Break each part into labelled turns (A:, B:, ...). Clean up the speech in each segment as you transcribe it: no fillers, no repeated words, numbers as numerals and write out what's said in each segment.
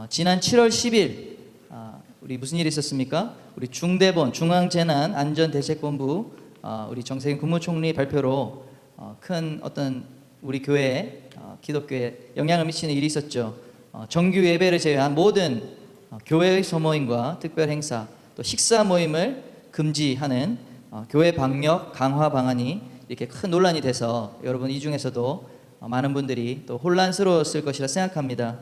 A: 지난 7월 10일 우리 무슨 일이 있었습니까? 우리 중대본 중앙재난안전대책본부 우리 정세균 국무총리 발표로 큰 어떤 우리 교회에 기독교에 영향을 미치는 일이 있었죠. 정규 예배를 제외한 모든 교회의 소모임과 특별 행사 또 식사 모임을 금지하는 교회 방역 강화 방안이 이렇게 큰 논란이 돼서 여러분 이 중에서도 많은 분들이 또 혼란스러웠을 것이라 생각합니다.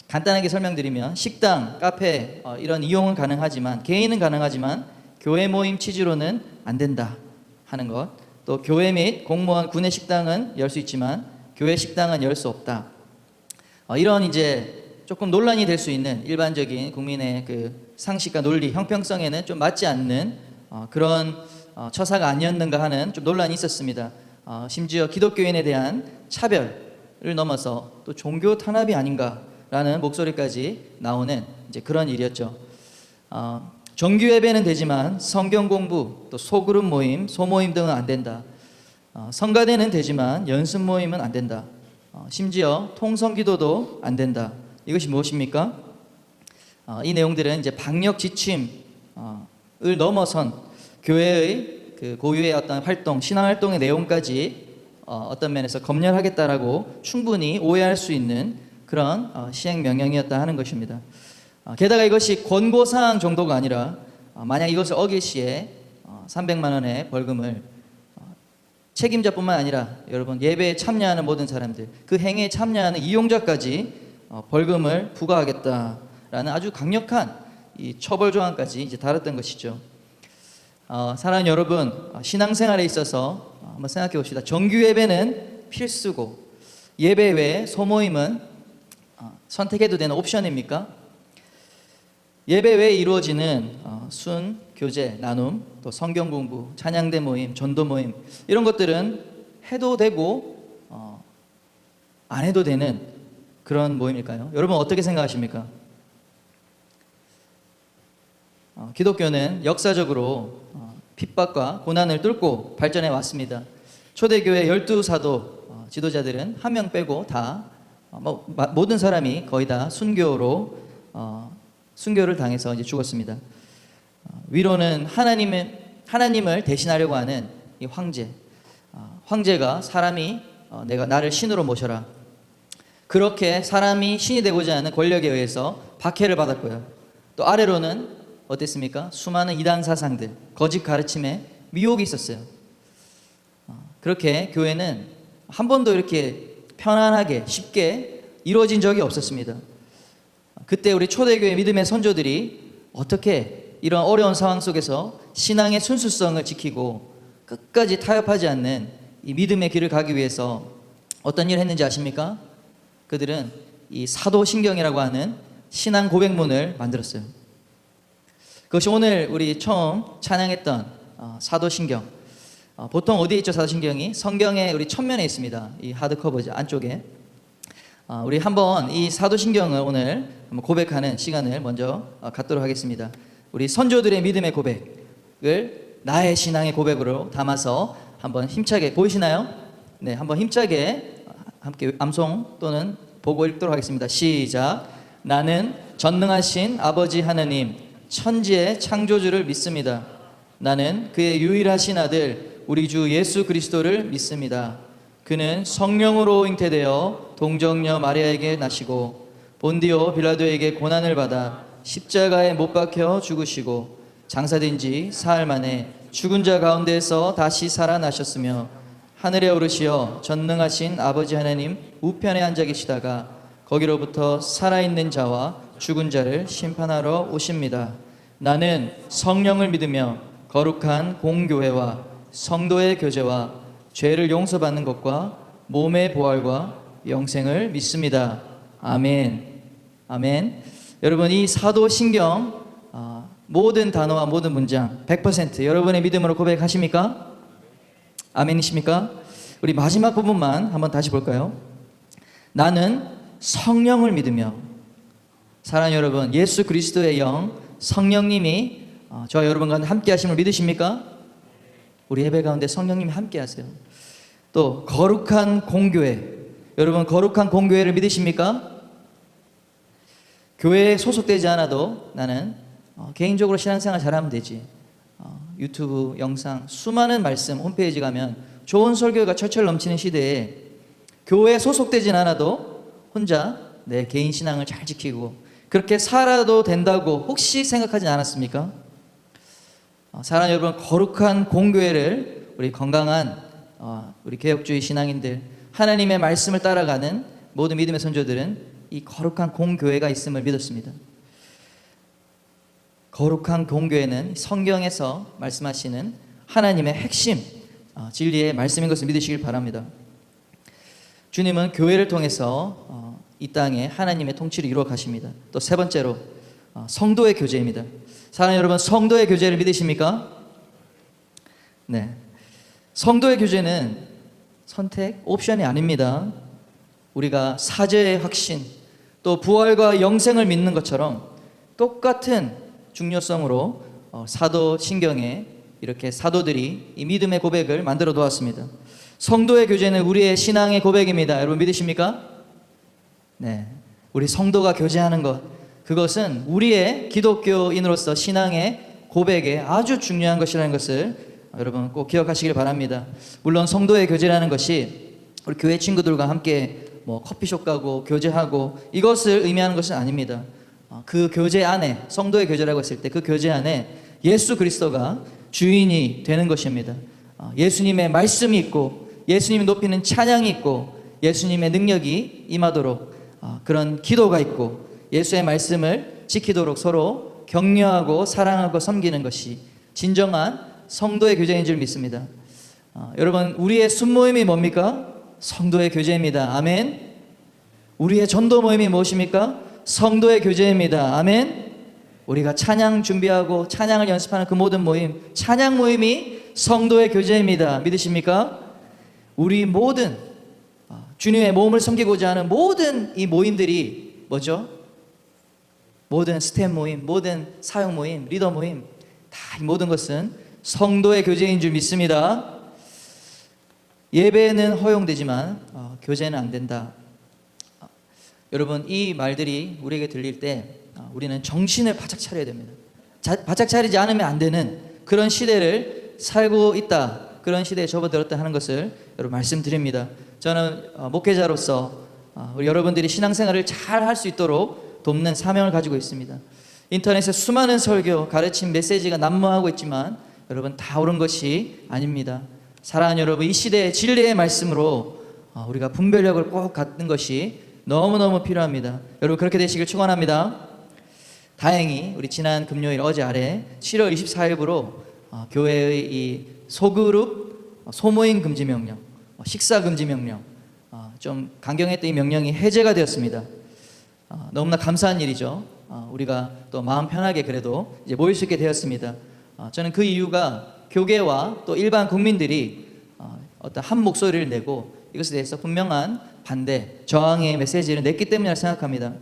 A: 간단하게 설명드리면 식당, 카페 이런 이용은 가능하지만 개인은 가능하지만 교회 모임 취지로는 안 된다 하는 것, 또 교회 및 공무원 구내 식당은 열 수 있지만 교회 식당은 열 수 없다. 이런 이제 조금 논란이 될 수 있는 일반적인 국민의 그 상식과 논리, 형평성에는 좀 맞지 않는 그런 처사가 아니었는가 하는 좀 논란이 있었습니다. 심지어 기독교인에 대한 차별을 넘어서 또 종교 탄압이 아닌가라는 목소리까지 나오는 이제 그런 일이었죠. 정규 예배는 되지만 성경 공부, 또 소그룹 모임, 소모임 등은 안 된다. 성가대는 되지만 연습 모임은 안 된다. 심지어 통성기도도 안 된다. 이것이 무엇입니까? 이 내용들은 이제 방역 지침을 넘어선 교회의 그 고유의 어떤 활동, 신앙 활동의 내용까지 어떤 면에서 검열하겠다라고 충분히 오해할 수 있는 그런 시행 명령이었다 하는 것입니다. 게다가 이것이 권고사항 정도가 아니라 만약 이것을 어길 시에 300만 원의 벌금을 책임자뿐만 아니라 여러분 예배에 참여하는 모든 사람들, 그 행위에 참여하는 이용자까지 벌금을 부과하겠다라는 아주 강력한 이 처벌 조항까지 이제 달았던 것이죠. 사랑하는 여러분, 신앙생활에 있어서 한번 생각해 봅시다. 정규 예배는 필수고 예배 외에 소모임은 선택해도 되는 옵션입니까? 예배 외에 이루어지는 순, 교제, 나눔, 또 성경 공부, 찬양대 모임, 전도 모임 이런 것들은 해도 되고 안 해도 되는 그런 모임일까요? 여러분 어떻게 생각하십니까? 기독교는 역사적으로 핍박과 고난을 뚫고 발전해 왔습니다. 초대교회 12사도 지도자들은 한 명 빼고 다 모든 사람이 거의 다 순교를 당해서 이제 죽었습니다. 위로는 하나님을 대신하려고 하는 이 황제가 사람이 내가 나를 신으로 모셔라. 그렇게 사람이 신이 되고자 하는 권력에 의해서 박해를 받았고요. 또 아래로는 어땠습니까? 수많은 이단 사상들, 거짓 가르침에 미혹이 있었어요. 그렇게 교회는 한 번도 이렇게 편안하게 쉽게 이루어진 적이 없었습니다. 그때 우리 초대교회 믿음의 선조들이 어떻게 이런 어려운 상황 속에서 신앙의 순수성을 지키고 끝까지 타협하지 않는 이 믿음의 길을 가기 위해서 어떤 일을 했는지 아십니까? 그들은 이 사도신경이라고 하는 신앙 고백문을 만들었어요. 그것이 오늘 우리 처음 찬양했던 사도신경. 보통 어디에 있죠? 사도신경이 성경의 우리 첫면에 있습니다. 이 하드커버지 안쪽에. 우리 한번 이 사도신경을 오늘 고백하는 시간을 먼저 갖도록 하겠습니다. 우리 선조들의 믿음의 고백을 나의 신앙의 고백으로 담아서 한번 힘차게, 보이시나요? 네, 한번 힘차게 함께 암송 또는 보고 읽도록 하겠습니다. 시작. 나는 전능하신 아버지 하느님 천지의 창조주를 믿습니다. 나는 그의 유일하신 아들 우리 주 예수 그리스도를 믿습니다. 그는 성령으로 잉태되어 동정녀 마리아에게 나시고 본디오 빌라도에게 고난을 받아 십자가에 못 박혀 죽으시고 장사된 지 사흘 만에 죽은 자 가운데에서 다시 살아나셨으며 하늘에 오르시어 전능하신 아버지 하나님 우편에 앉아 계시다가 거기로부터 살아있는 자와 죽은 자를 심판하러 오십니다. 나는 성령을 믿으며 거룩한 공교회와 성도의 교제와 죄를 용서받는 것과 몸의 부활과 영생을 믿습니다. 아멘. 아멘. 여러분 이 사도신경 모든 단어와 모든 문장 100% 여러분의 믿음으로 고백하십니까? 아멘이십니까? 우리 마지막 부분만 한번 다시 볼까요? 나는 성령을 믿으며. 사랑하는 여러분, 예수 그리스도의 영 성령님이 저와 여러분 가운데 함께 하심을 믿으십니까? 우리 예배 가운데 성령님이 함께 하세요. 또 거룩한 공교회, 여러분 거룩한 공교회를 믿으십니까? 교회에 소속되지 않아도 나는 개인적으로 신앙생활 잘하면 되지. 유튜브 영상 수많은 말씀 홈페이지 가면 좋은 설교가 철철 넘치는 시대에 교회에 소속되진 않아도 혼자 내 개인 신앙을 잘 지키고 그렇게 살아도 된다고 혹시 생각하지 않았습니까? 사랑하는 여러분, 거룩한 공교회를 우리 건강한 우리 개혁주의 신앙인들, 하나님의 말씀을 따라가는 모든 믿음의 선조들은 이 거룩한 공교회가 있음을 믿었습니다. 거룩한 공교회는 성경에서 말씀하시는 하나님의 핵심 진리의 말씀인 것을 믿으시길 바랍니다. 주님은 교회를 통해서 이 땅에 하나님의 통치를 이루어 가십니다. 또 세 번째로 성도의 교제입니다. 사랑하는 여러분, 성도의 교제를 믿으십니까? 네. 성도의 교제는 선택, 옵션이 아닙니다. 우리가 사죄의 확신, 또 부활과 영생을 믿는 것처럼 똑같은 중요성으로 사도신경에 이렇게 사도들이 이 믿음의 고백을 만들어 놓았습니다. 성도의 교제는 우리의 신앙의 고백입니다. 여러분 믿으십니까? 네. 우리 성도가 교제하는 것, 그것은 우리의 기독교인으로서 신앙의 고백에 아주 중요한 것이라는 것을 여러분 꼭 기억하시길 바랍니다. 물론 성도의 교제라는 것이 우리 교회 친구들과 함께 커피숍 가고 교제하고 이것을 의미하는 것은 아닙니다. 그 교제 안에, 성도의 교제라고 했을 때 그 교제 안에 예수 그리스도가 주인이 되는 것입니다. 예수님의 말씀이 있고 예수님이 높이는 찬양이 있고 예수님의 능력이 임하도록 그런 기도가 있고 예수의 말씀을 지키도록 서로 격려하고 사랑하고 섬기는 것이 진정한 성도의 교제인 줄 믿습니다. 여러분, 우리의 순모임이 뭡니까? 성도의 교제입니다. 아멘. 우리의 전도 모임이 무엇입니까? 성도의 교제입니다. 아멘. 우리가 찬양 준비하고 찬양을 연습하는 그 모든 모임, 찬양 모임이 성도의 교제입니다. 믿으십니까? 우리 모든 주님의 몸을 섬기고자 하는 모든 이 모임들이 뭐죠? 모든 스텝 모임, 모든 사역 모임, 리더 모임, 다 이 모든 것은 성도의 교제인 줄 믿습니다. 예배는 허용되지만 교제는 안 된다. 여러분, 이 말들이 우리에게 들릴 때 우리는 정신을 바짝 차려야 됩니다. 바짝 차리지 않으면 안 되는 그런 시대를 살고 있다, 그런 시대에 접어들었다 하는 것을 여러분 말씀드립니다. 저는 목회자로서 우리 여러분들이 신앙생활을 잘 할 수 있도록 돕는 사명을 가지고 있습니다. 인터넷에 수많은 설교, 가르침, 메시지가 난무하고 있지만 여러분 다 옳은 것이 아닙니다. 사랑하는 여러분, 이 시대의 진리의 말씀으로 우리가 분별력을 꼭 갖는 것이 너무너무 필요합니다. 여러분 그렇게 되시길 축원합니다. 다행히 우리 지난 금요일 어제 아래 7월 24일부로 교회의 이 소그룹 소모임 금지 명령, 식사 금지 명령, 좀 강경했던 이 명령이 해제가 되었습니다. 너무나 감사한 일이죠. 우리가 또 마음 편하게 그래도 이제 모일 수 있게 되었습니다. 저는 그 이유가 교계와 또 일반 국민들이 어떤 한 목소리를 내고 이것에 대해서 분명한 반대, 저항의 메시지를 냈기 때문이라고 생각합니다.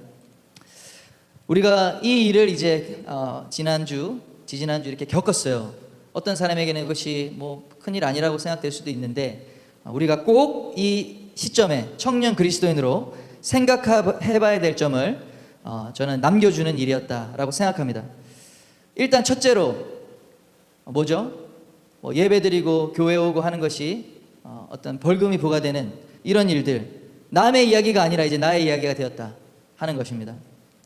A: 우리가 이 일을 이제 지난주, 지지난주 이렇게 겪었어요. 어떤 사람에게는 이것이 큰일 아니라고 생각될 수도 있는데 우리가 꼭 이 시점에 청년 그리스도인으로 생각해봐야 될 점을 저는 남겨주는 일이었다라고 생각합니다. 일단 첫째로 뭐죠? 예배드리고 교회 오고 하는 것이 어떤 벌금이 부과되는 이런 일들, 남의 이야기가 아니라 이제 나의 이야기가 되었다 하는 것입니다.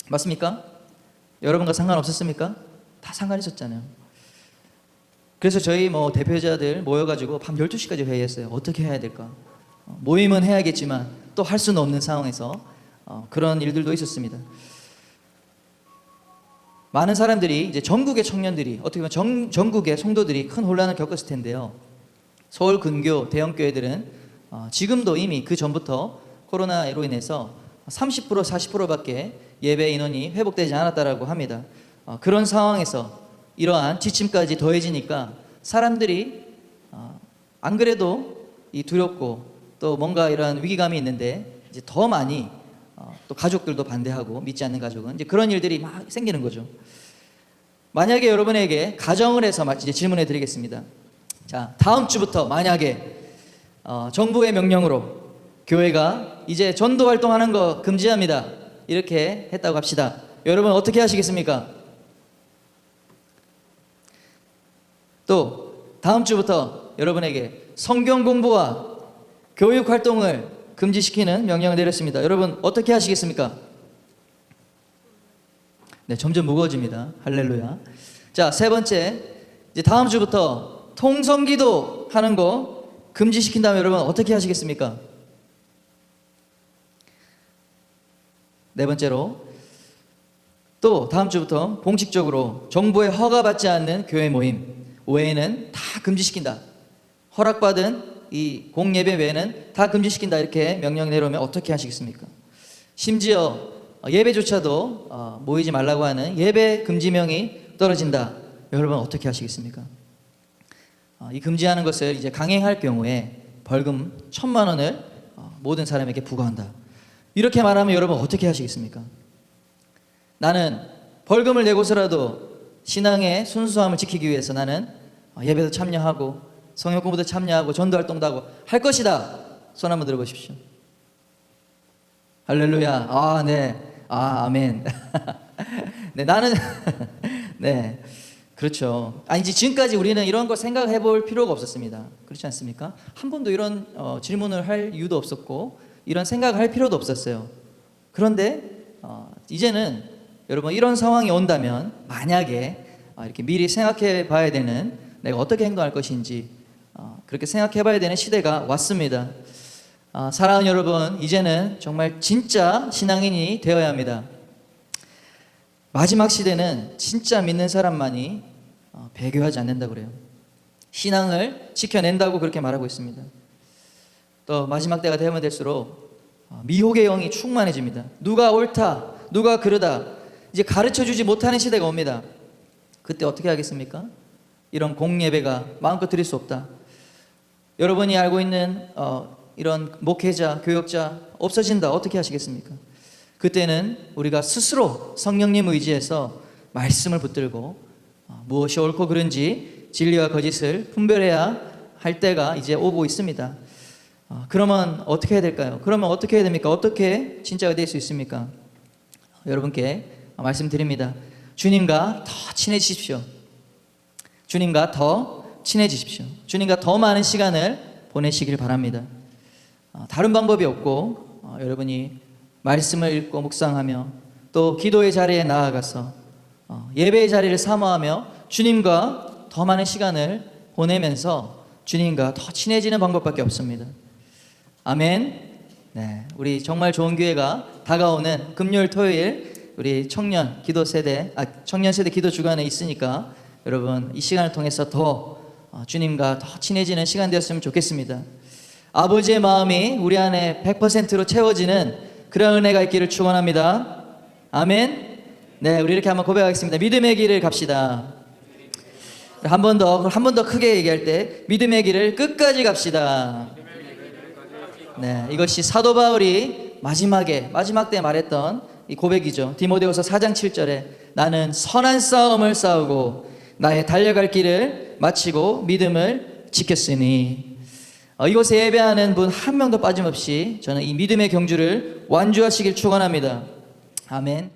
A: 맞습니까? 여러분과 상관없었습니까? 다 상관있었잖아요. 그래서 저희 대표자들 모여가지고 밤 12시까지 회의했어요. 어떻게 해야 될까? 모임은 해야겠지만 또 할 수는 없는 상황에서 그런 일들도 있었습니다. 많은 사람들이 이제 전국의 청년들이 어떻게 보면 전국의 성도들이 큰 혼란을 겪었을 텐데요. 서울 근교 대형교회들은 지금도 이미 그 전부터 코로나로 인해서 30% 40%밖에 예배 인원이 회복되지 않았다라고 합니다. 그런 상황에서 이러한 지침까지 더해지니까 사람들이 안 그래도 이 두렵고 또 뭔가 이런 위기감이 있는데 이제 더 많이 또 가족들도 반대하고 믿지 않는 가족은 이제 그런 일들이 막 생기는 거죠. 만약에 여러분에게 가정을 해서 이제 질문해 드리겠습니다. 자, 다음 주부터 만약에 정부의 명령으로 교회가 이제 전도 활동하는 거 금지합니다, 이렇게 했다고 합시다. 여러분 어떻게 하시겠습니까? 또 다음 주부터 여러분에게 성경 공부와 교육 활동을 금지시키는 명령을 내렸습니다. 여러분 어떻게 하시겠습니까? 네, 점점 무거워집니다. 할렐루야. 자, 세 번째, 이제 다음 주부터 통성기도 하는 거 금지시킨다면 여러분 어떻게 하시겠습니까? 네 번째로, 또 다음 주부터 공식적으로 정부의 허가받지 않는 교회 모임 외에는 다 금지시킨다. 허락받은 이 공예배 외에는 다 금지시킨다. 이렇게 명령 내려오면 어떻게 하시겠습니까? 심지어 예배조차도 모이지 말라고 하는 예배 금지명이 떨어진다. 여러분 어떻게 하시겠습니까? 이 금지하는 것을 이제 강행할 경우에 벌금 1,000만 원을 모든 사람에게 부과한다. 이렇게 말하면 여러분 어떻게 하시겠습니까? 나는 벌금을 내고서라도 신앙의 순수함을 지키기 위해서 나는 예배도 참여하고 성역 공부도 참여하고 전도 활동도 하고 할 것이다. 손 한번 들어보십시오. 할렐루야. 아, 네. 아, 아멘. 네, 나는 네. 그렇죠. 이제 지금까지 우리는 이런 거 생각해 볼 필요가 없었습니다. 그렇지 않습니까? 한 번도 이런 질문을 할 이유도 없었고 이런 생각을 할 필요도 없었어요. 그런데 이제는 여러분 이런 상황이 온다면 만약에 이렇게 미리 생각해 봐야 되는 내가 어떻게 행동할 것인지 그렇게 생각해 봐야 되는 시대가 왔습니다. 사랑하는 여러분, 이제는 정말 진짜 신앙인이 되어야 합니다. 마지막 시대는 진짜 믿는 사람만이 배교하지 않는다고 그래요. 신앙을 지켜낸다고 그렇게 말하고 있습니다. 또 마지막 때가 되면 될수록 미혹의 영이 충만해집니다. 누가 옳다, 누가 그르다 이제 가르쳐주지 못하는 시대가 옵니다. 그때 어떻게 하겠습니까? 이런 공예배가 마음껏 드릴 수 없다. 여러분이 알고 있는 이런 목회자, 교역자 없어진다. 어떻게 하시겠습니까? 그때는 우리가 스스로 성령님 의지해서 말씀을 붙들고 무엇이 옳고 그른지 진리와 거짓을 분별해야 할 때가 이제 오고 있습니다. 그러면 어떻게 해야 될까요? 그러면 어떻게 해야 됩니까? 어떻게 진짜가 될 수 있습니까? 여러분께 말씀드립니다. 주님과 더 친해지십시오. 주님과 더 친해지십시오. 주님과 더 많은 시간을 보내시길 바랍니다. 다른 방법이 없고 여러분이 말씀을 읽고 묵상하며 또 기도의 자리에 나아가서 예배의 자리를 사모하며 주님과 더 많은 시간을 보내면서 주님과 더 친해지는 방법밖에 없습니다. 아멘. 네, 우리 정말 좋은 기회가 다가오는 금요일, 토요일 우리 청년 세대 기도 주간에 있으니까 여러분 이 시간을 통해서 더 주님과 더 친해지는 시간 되었으면 좋겠습니다. 아버지의 마음이 우리 안에 100%로 채워지는 그런 은혜가 있기를 축원합니다. 아멘. 네, 우리 이렇게 한번 고백하겠습니다. 믿음의 길을 갑시다. 한 번 더 크게 얘기할 때 믿음의 길을 끝까지 갑시다. 네, 이것이 사도 바울이 마지막 때 말했던 이 고백이죠. 디모데후서 4장 7절에 나는 선한 싸움을 싸우고 나의 달려갈 길을 마치고 믿음을 지켰으니 이곳에 예배하는 분 한 명도 빠짐없이 저는 이 믿음의 경주를 완주하시길 축원합니다. 아멘.